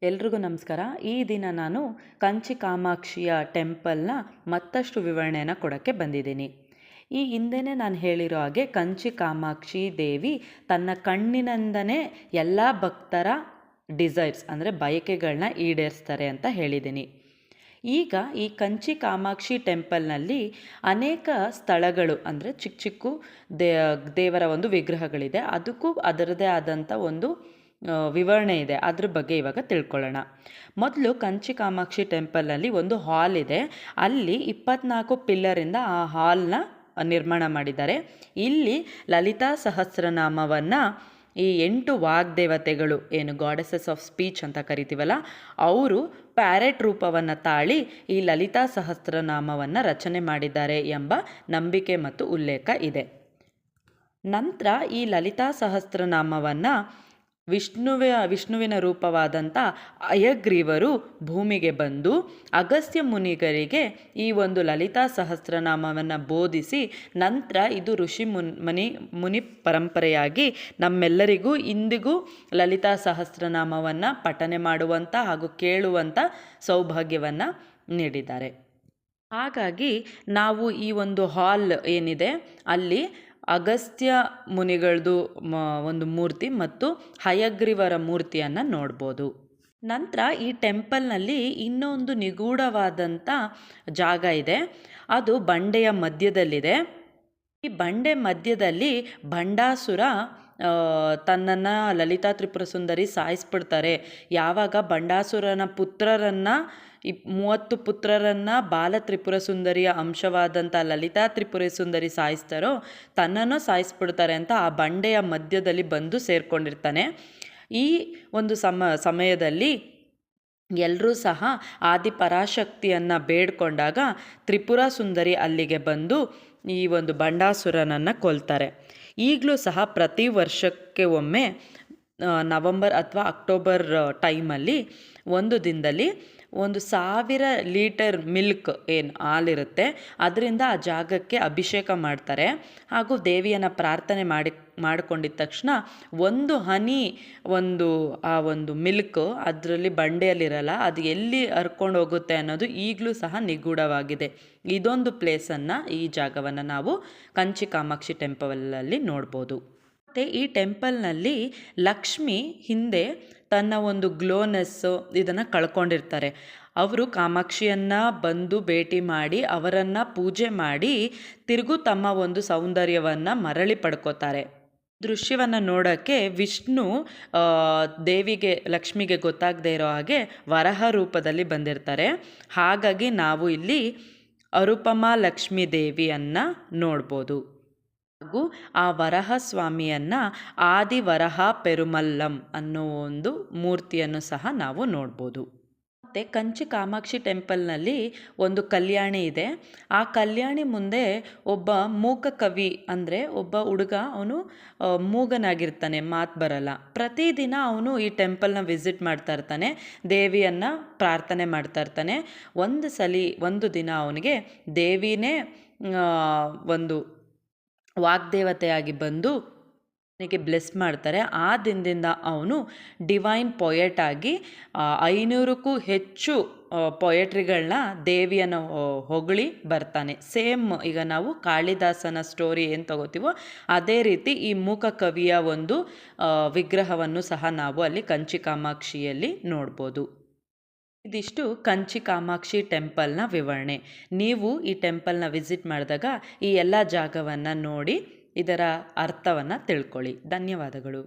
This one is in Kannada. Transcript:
ಎಲ್ರಿಗೂ ನಮಸ್ಕಾರ. ಈ ದಿನ ನಾನು ಕಂಚಿ ಕಾಮಾಕ್ಷಿಯ ಟೆಂಪಲ್ನ ಮತ್ತಷ್ಟು ವಿವರಣೆಯನ್ನು ಕೊಡೋಕ್ಕೆ ಬಂದಿದ್ದೀನಿ. ಈ ಹಿಂದೆನೇ ನಾನು ಹೇಳಿರೋ ಹಾಗೆ ಕಂಚಿ ಕಾಮಾಕ್ಷಿ ದೇವಿ ತನ್ನ ಕಣ್ಣಿನಿಂದನೇ ಎಲ್ಲ ಭಕ್ತರ ಡಿಸೈರ್ಸ್ ಅಂದರೆ ಬಯಕೆಗಳನ್ನ ಈಡೇರಿಸ್ತಾರೆ ಅಂತ ಹೇಳಿದ್ದೀನಿ. ಈಗ ಈ ಕಂಚಿ ಕಾಮಾಕ್ಷಿ ಟೆಂಪಲ್ನಲ್ಲಿ ಅನೇಕ ಸ್ಥಳಗಳು ಅಂದರೆ ಚಿಕ್ಕ ಚಿಕ್ಕ ದೇವರ ಒಂದು ವಿಗ್ರಹಗಳಿದೆ. ಅದಕ್ಕೂ ಅದರದೇ ಆದಂಥ ಒಂದು ವಿವರಣೆ ಇದೆ. ಅದ್ರ ಬಗ್ಗೆ ಇವಾಗ ತಿಳ್ಕೊಳ್ಳೋಣ. ಮೊದಲು ಕಂಚಿ ಕಾಮಾಕ್ಷಿ ಟೆಂಪಲ್ನಲ್ಲಿ ಒಂದು ಹಾಲ್ ಇದೆ. ಅಲ್ಲಿ 24 ಪಿಲ್ಲರಿಂದ ಆ ಹಾಲ್ನ ನಿರ್ಮಾಣ ಮಾಡಿದ್ದಾರೆ. ಇಲ್ಲಿ ಲಲಿತಾ ಸಹಸ್ರನಾಮವನ್ನು ಈ 8 ವಾಗ್ದೇವತೆಗಳು ಏನು ಗಾಡೆಸಸ್ ಆಫ್ ಸ್ಪೀಚ್ ಅಂತ ಕರಿತೀವಲ್ಲ, ಅವರು ಪ್ಯಾರೆಟ್ ರೂಪವನ್ನು ತಾಳಿ ಈ ಲಲಿತಾ ಸಹಸ್ರನಾಮವನ್ನು ರಚನೆ ಮಾಡಿದ್ದಾರೆ ಎಂಬ ನಂಬಿಕೆ ಮತ್ತು ಉಲ್ಲೇಖ ಇದೆ. ನಂತರ ಈ ಲಲಿತಾ ಸಹಸ್ರನಾಮವನ್ನು ವಿಷ್ಣುವಿನ ರೂಪವಾದಂಥ ಹಯಗ್ರೀವರು ಭೂಮಿಗೆ ಬಂದು ಅಗಸ್ತ್ಯ ಮುನಿಗರಿಗೆ ಈ ಒಂದು ಲಲಿತಾ ಸಹಸ್ರನಾಮವನ್ನು ಬೋಧಿಸಿ ನಂತರ ಇದು ಮುನಿ ಪರಂಪರೆಯಾಗಿ ನಮ್ಮೆಲ್ಲರಿಗೂ ಇಂದಿಗೂ ಲಲಿತಾ ಸಹಸ್ರನಾಮವನ್ನು ಪಠನೆ ಮಾಡುವಂಥ ಹಾಗೂ ಕೇಳುವಂಥ ಸೌಭಾಗ್ಯವನ್ನು ನೀಡಿದ್ದಾರೆ. ಹಾಗಾಗಿ ನಾವು ಈ ಒಂದು ಹಾಲ್ ಏನಿದೆ ಅಲ್ಲಿ ಅಗಸ್ತ್ಯ ಮುನಿಗಳದು ಒಂದು ಮೂರ್ತಿ ಮತ್ತು ಹಯಗ್ರೀವರ ಮೂರ್ತಿಯನ್ನು ನೋಡ್ಬೋದು. ನಂತರ ಈ ಟೆಂಪಲ್ನಲ್ಲಿ ಇನ್ನೊಂದು ನಿಗೂಢವಾದಂಥ ಜಾಗ ಇದೆ. ಅದು ಬಂಡೆಯ ಮಧ್ಯದಲ್ಲಿದೆ. ಈ ಬಂಡೆ ಮಧ್ಯದಲ್ಲಿ ಭಂಡಾಸುರ ತನ್ನನ್ನು ಲಲಿತಾ ತ್ರಿಪುರ ಸುಂದರಿ ಸಾಯಿಸ್ಬಿಡ್ತಾರೆ. ಯಾವಾಗ ಭಂಡಾಸುರನ ಪುತ್ರರನ್ನು 30 ಪುತ್ರರನ್ನು ಬಾಲ ತ್ರಿಪುರ ಸುಂದರಿಯ ಅಂಶವಾದಂಥ ಲಲಿತಾ ತ್ರಿಪುರ ಸುಂದರಿ ಸಾಯಿಸ್ತಾರೋ ತನ್ನನ್ನು ಸಾಯಿಸ್ಬಿಡ್ತಾರೆ ಅಂತ ಆ ಬಂಡೆಯ ಮಧ್ಯದಲ್ಲಿ ಬಂದು ಸೇರಿಕೊಂಡಿರ್ತಾನೆ. ಈ ಒಂದು ಸಮಯದಲ್ಲಿ ಎಲ್ಲರೂ ಸಹ ಆದಿಪರಾಶಕ್ತಿಯನ್ನು ಬೇಡ್ಕೊಂಡಾಗ ತ್ರಿಪುರ ಸುಂದರಿ ಅಲ್ಲಿಗೆ ಬಂದು ಈ ಒಂದು ಭಂಡಾಸುರನನ್ನು ಕೊಲ್ತಾರೆ. ಈಗಲೂ ಸಹ ಪ್ರತಿ ವರ್ಷಕ್ಕೆ ಒಮ್ಮೆ ನವಂಬರ್ ಅಥವಾ ಅಕ್ಟೋಬರ್ ಟೈಮಲ್ಲಿ ಒಂದು ದಿನದಲ್ಲಿ 1000 ಲೀಟರ್ ಮಿಲ್ಕ್ ಏನು ಹಾಲಿರುತ್ತೆ ಅದರಿಂದ ಆ ಜಾಗಕ್ಕೆ ಅಭಿಷೇಕ ಮಾಡ್ತಾರೆ. ಹಾಗೂ ದೇವಿಯನ್ನು ಪ್ರಾರ್ಥನೆ ಮಾಡಿಕೊಂಡಿದ್ದ ತಕ್ಷಣ ಒಂದು ಹನಿ ಆ ಒಂದು ಮಿಲ್ಕ್ ಅದರಲ್ಲಿ ಬಂಡೆಯಲ್ಲಿರಲ್ಲ, ಅದು ಎಲ್ಲಿ ಹರ್ಕೊಂಡು ಹೋಗುತ್ತೆ ಅನ್ನೋದು ಈಗಲೂ ಸಹ ನಿಗೂಢವಾಗಿದೆ. ಇದೊಂದು ಪ್ಲೇಸನ್ನು, ಈ ಜಾಗವನ್ನು ನಾವು ಕಂಚಿ ಕಾಮಾಕ್ಷಿ ಟೆಂಪಲಲ್ಲಿ ನೋಡ್ಬೋದು. ಮತ್ತು ಈ ಟೆಂಪಲ್ನಲ್ಲಿ ಲಕ್ಷ್ಮಿ ಹಿಂದೆ ತನ್ನ ಒಂದು ಗ್ಲೋನೆಸ್ಸು ಇದನ್ನು ಕಳ್ಕೊಂಡಿರ್ತಾರೆ. ಅವರು ಕಾಮಾಕ್ಷಿಯನ್ನು ಬಂದು ಭೇಟಿ ಮಾಡಿ ಅವರನ್ನು ಪೂಜೆ ಮಾಡಿ ತಿರುಗು ತಮ್ಮ ಒಂದು ಸೌಂದರ್ಯವನ್ನು ಮರಳಿ ಪಡ್ಕೋತಾರೆ. ದೃಶ್ಯವನ್ನು ನೋಡೋಕ್ಕೆ ವಿಷ್ಣು ದೇವಿಗೆ ಲಕ್ಷ್ಮಿಗೆ ಗೊತ್ತಾಗದೇ ಇರೋ ಹಾಗೆ ವರಹ ರೂಪದಲ್ಲಿ ಬಂದಿರ್ತಾರೆ. ಹಾಗಾಗಿ ನಾವು ಇಲ್ಲಿ ಅರುಪಮಾ ಲಕ್ಷ್ಮೀ ದೇವಿಯನ್ನು ನೋಡ್ಬೋದು. ಹಾಗೂ ಆ ವರಹ ಸ್ವಾಮಿಯನ್ನು ಆದಿವರಹ ಪೆರುಮಲ್ಲಂ ಅನ್ನೋ ಒಂದು ಮೂರ್ತಿಯನ್ನು ಸಹ ನಾವು ನೋಡ್ಬೋದು. ಮತ್ತು ಕಂಚಿ ಕಾಮಾಕ್ಷಿ ಟೆಂಪಲ್ನಲ್ಲಿ ಒಂದು ಕಲ್ಯಾಣಿ ಇದೆ. ಆ ಕಲ್ಯಾಣಿ ಮುಂದೆ ಒಬ್ಬ ಮೂಕ ಕವಿ ಅಂದರೆ ಒಬ್ಬ ಹುಡುಗ, ಅವನು ಮೂಗನಾಗಿರ್ತಾನೆ, ಮಾತು ಬರಲ್ಲ. ಪ್ರತಿದಿನ ಅವನು ಈ ಟೆಂಪಲ್ನ ವಿಸಿಟ್ ಮಾಡ್ತಾ ಇರ್ತಾನೆ, ದೇವಿಯನ್ನು ಪ್ರಾರ್ಥನೆ ಮಾಡ್ತಾ ಇರ್ತಾನೆ. ಒಂದು ದಿನ ಅವನಿಗೆ ದೇವಿನೇ ಒಂದು ವಾಗ್ದೇವತೆಯಾಗಿ ಬಂದು ಅವನಿಗೆ ಬ್ಲೆಸ್ ಮಾಡ್ತಾರೆ. ಆ ದಿನದಿಂದ ಅವನು ಡಿವೈನ್ ಪೊಯೆಟ್ ಆಗಿ 500ಕ್ಕೂ ಹೆಚ್ಚು ಪೊಯೆಟ್ರಿಗಳನ್ನ ದೇವಿಯನ್ನು ಹೊಗಳಿ ಬರ್ತಾನೆ. ಸೇಮ್ ಈಗ ನಾವು ಕಾಳಿದಾಸನ ಸ್ಟೋರಿ ಏನು ತಗೋತೀವೋ ಅದೇ ರೀತಿ ಈ ಮೂಕ ಕವಿಯ ಒಂದು ವಿಗ್ರಹವನ್ನು ಸಹ ನಾವು ಅಲ್ಲಿ ಕಂಚಿ ಕಾಮಾಕ್ಷಿಯಲ್ಲಿ ನೋಡ್ಬೋದು. ಇದಿಷ್ಟು ಕಂಚಿ ಕಾಮಾಕ್ಷಿ ಟೆಂಪಲ್ನ ವಿವರಣೆ. ನೀವು ಈ ಟೆಂಪಲ್ನ ವಿಸಿಟ್ ಮಾಡಿದಾಗ ಈ ಎಲ್ಲ ಜಾಗವನ್ನು ನೋಡಿ ಇದರ ಅರ್ಥವನ್ನು ತಿಳ್ಕೊಳ್ಳಿ. ಧನ್ಯವಾದಗಳು.